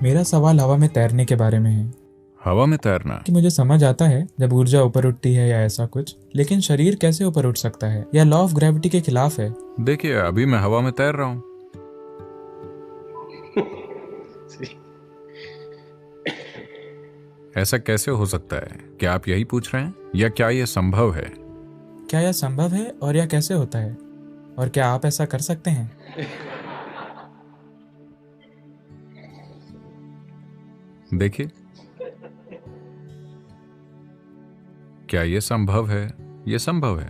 मेरा सवाल हवा में तैरने के बारे में है। हवा में तैरना? कि मुझे समझ आता है जब ऊर्जा ऊपर उठती है या ऐसा कुछ, लेकिन शरीर कैसे ऊपर उठ सकता है? या लॉ ऑफ ग्रेविटी के खिलाफ है? देखिए, अभी मैं हवा में तैर रहा हूँ। ऐसा कैसे हो सकता है? क्या आप यही पूछ रहे हैं, या क्या यह संभव है? क्या यह संभव है और यह कैसे होता है, और क्या आप ऐसा कर सकते हैं? देखिए, क्या यह संभव है? यह संभव है।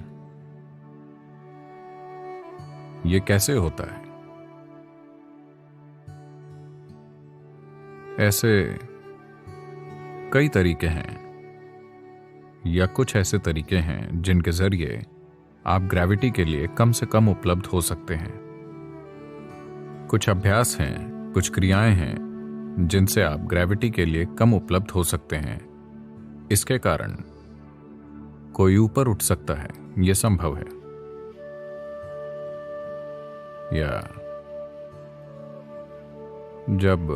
यह कैसे होता है? ऐसे कई तरीके हैं, या कुछ ऐसे तरीके हैं जिनके जरिए आप ग्रेविटी के लिए कम से कम उपलब्ध हो सकते हैं। कुछ अभ्यास हैं, कुछ क्रियाएं हैं जिनसे आप ग्रेविटी के लिए कम उपलब्ध हो सकते हैं। इसके कारण कोई ऊपर उठ सकता है, यह संभव है। या जब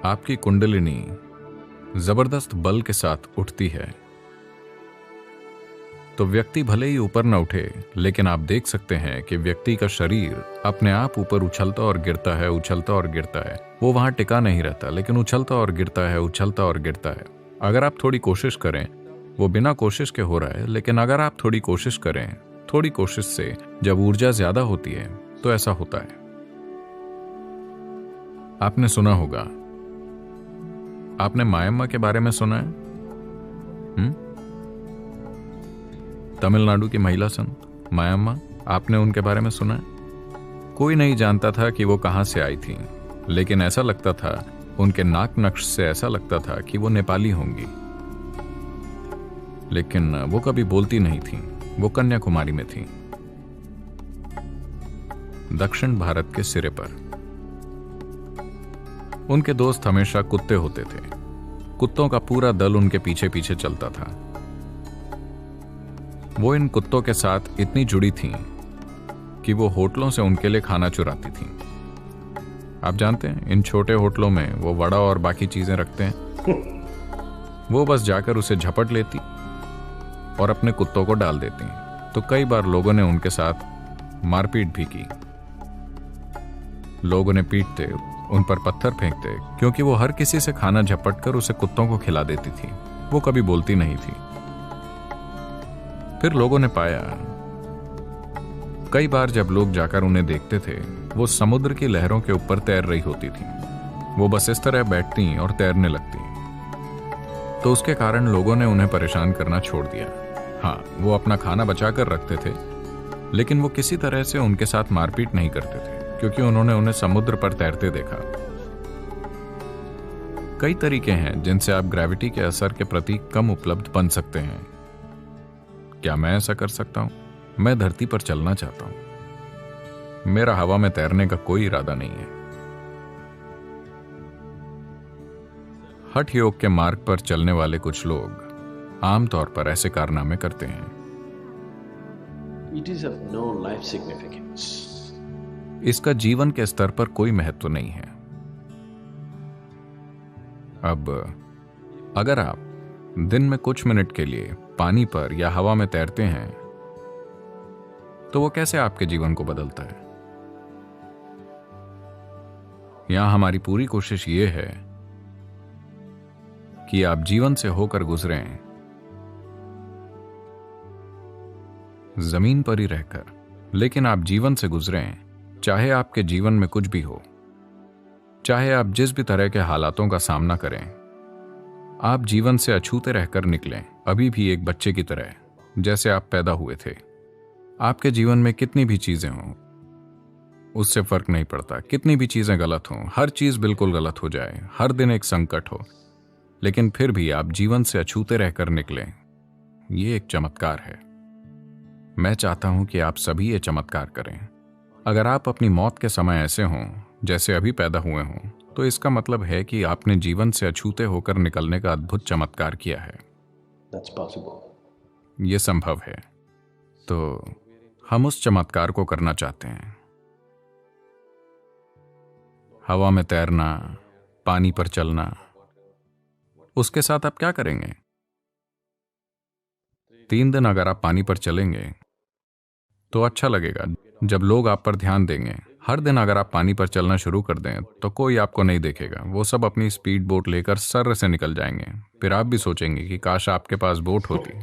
आपकी कुंडलिनी जबरदस्त बल के साथ उठती है तो व्यक्ति भले ही ऊपर न उठे, लेकिन आप देख सकते हैं कि व्यक्ति का शरीर अपने आप ऊपर उछलता और गिरता है, उछलता और गिरता है। वो वहां टिका नहीं रहता, लेकिन उछलता और गिरता है, उछलता और गिरता है। अगर आप थोड़ी कोशिश करें, वो बिना कोशिश के हो रहा है, लेकिन अगर आप थोड़ी कोशिश करें, थोड़ी कोशिश से जब ऊर्जा ज्यादा होती है तो ऐसा होता है। आपने सुना होगा, आपने मायम्मा के बारे में सुना है? तमिलनाडु की महिला संत मायम्मा, आपने उनके बारे में सुना है? कोई नहीं जानता था कि वो कहां से आई थी, लेकिन ऐसा लगता था, उनके नाक नक्श से ऐसा लगता था कि वो नेपाली होंगी। लेकिन वो कभी बोलती नहीं थी। वो कन्याकुमारी में थी, दक्षिण भारत के सिरे पर। उनके दोस्त हमेशा कुत्ते होते थे। कुत्तों का पूरा दल उनके पीछे पीछे चलता था। वो इन कुत्तों के साथ इतनी जुड़ी थीं कि वो होटलों से उनके लिए खाना चुराती थीं। आप जानते हैं, इन छोटे होटलों में वो वड़ा और बाकी चीजें रखते हैं। वो बस जाकर उसे झपट लेती और अपने कुत्तों को डाल देती। तो कई बार लोगों ने उनके साथ मारपीट भी की। लोग उन्हें पीटते, उन पर पत्थर फेंकते, क्योंकि वो हर किसी से खाना झपट कर उसे कुत्तों को खिला देती थी। वो कभी बोलती नहीं थी। फिर लोगों ने पाया, कई बार जब लोग जाकर उन्हें देखते थे, वो समुद्र की लहरों के ऊपर तैर रही होती थी। वो बस इस तरह बैठती और तैरने लगती। तो उसके कारण लोगों ने उन्हें परेशान करना छोड़ दिया। हाँ, वो अपना खाना बचा कर रखते थे, लेकिन वो किसी तरह से उनके साथ मारपीट नहीं करते थे, क्योंकि उन्होंने उन्हें समुद्र पर तैरते देखा। कई तरीके हैं जिनसे आप ग्रेविटी के असर के प्रति कम उपलब्ध बन सकते हैं। क्या मैं ऐसा कर सकता हूं? मैं धरती पर चलना चाहता हूं। मेरा हवा में तैरने का कोई इरादा नहीं है। हठ योग के मार्ग पर चलने वाले कुछ लोग आमतौर पर ऐसे कारनामे करते हैं। It is of no life significance. इसका जीवन के स्तर पर कोई महत्व नहीं है। अब अगर आप दिन में कुछ मिनट के लिए पानी पर या हवा में तैरते हैं, तो वो कैसे आपके जीवन को बदलता है? यहां हमारी पूरी कोशिश ये है कि आप जीवन से होकर गुजरें, जमीन पर ही रहकर, लेकिन आप जीवन से गुजरें, चाहे आपके जीवन में कुछ भी हो, चाहे आप जिस भी तरह के हालातों का सामना करें, आप जीवन से अछूते रहकर निकलें, अभी भी एक बच्चे की तरह, जैसे आप पैदा हुए थे। आपके जीवन में कितनी भी चीजें हों, उससे फर्क नहीं पड़ता। कितनी भी चीजें गलत हों, हर चीज बिल्कुल गलत हो जाए, हर दिन एक संकट हो, लेकिन फिर भी आप जीवन से अछूते रहकर निकलें, ये एक चमत्कार है। मैं चाहता हूं कि आप सभी ये चमत्कार करें। अगर आप अपनी मौत के समय ऐसे हों जैसे अभी पैदा हुए हों, तो इसका मतलब है कि आपने जीवन से अछूते होकर निकलने का अद्भुत चमत्कार किया है। That's possible. ये संभव है। तो हम उस चमत्कार को करना चाहते हैं। हवा में तैरना, पानी पर चलना, उसके साथ आप क्या करेंगे? 3 दिन अगर आप पानी पर चलेंगे तो अच्छा लगेगा, जब लोग आप पर ध्यान देंगे। हर दिन अगर आप पानी पर चलना शुरू कर दें तो कोई आपको नहीं देखेगा, वो सब अपनी स्पीड बोट लेकर सर्र से निकल जाएंगे। फिर आप भी सोचेंगे कि काश आपके पास बोट होती।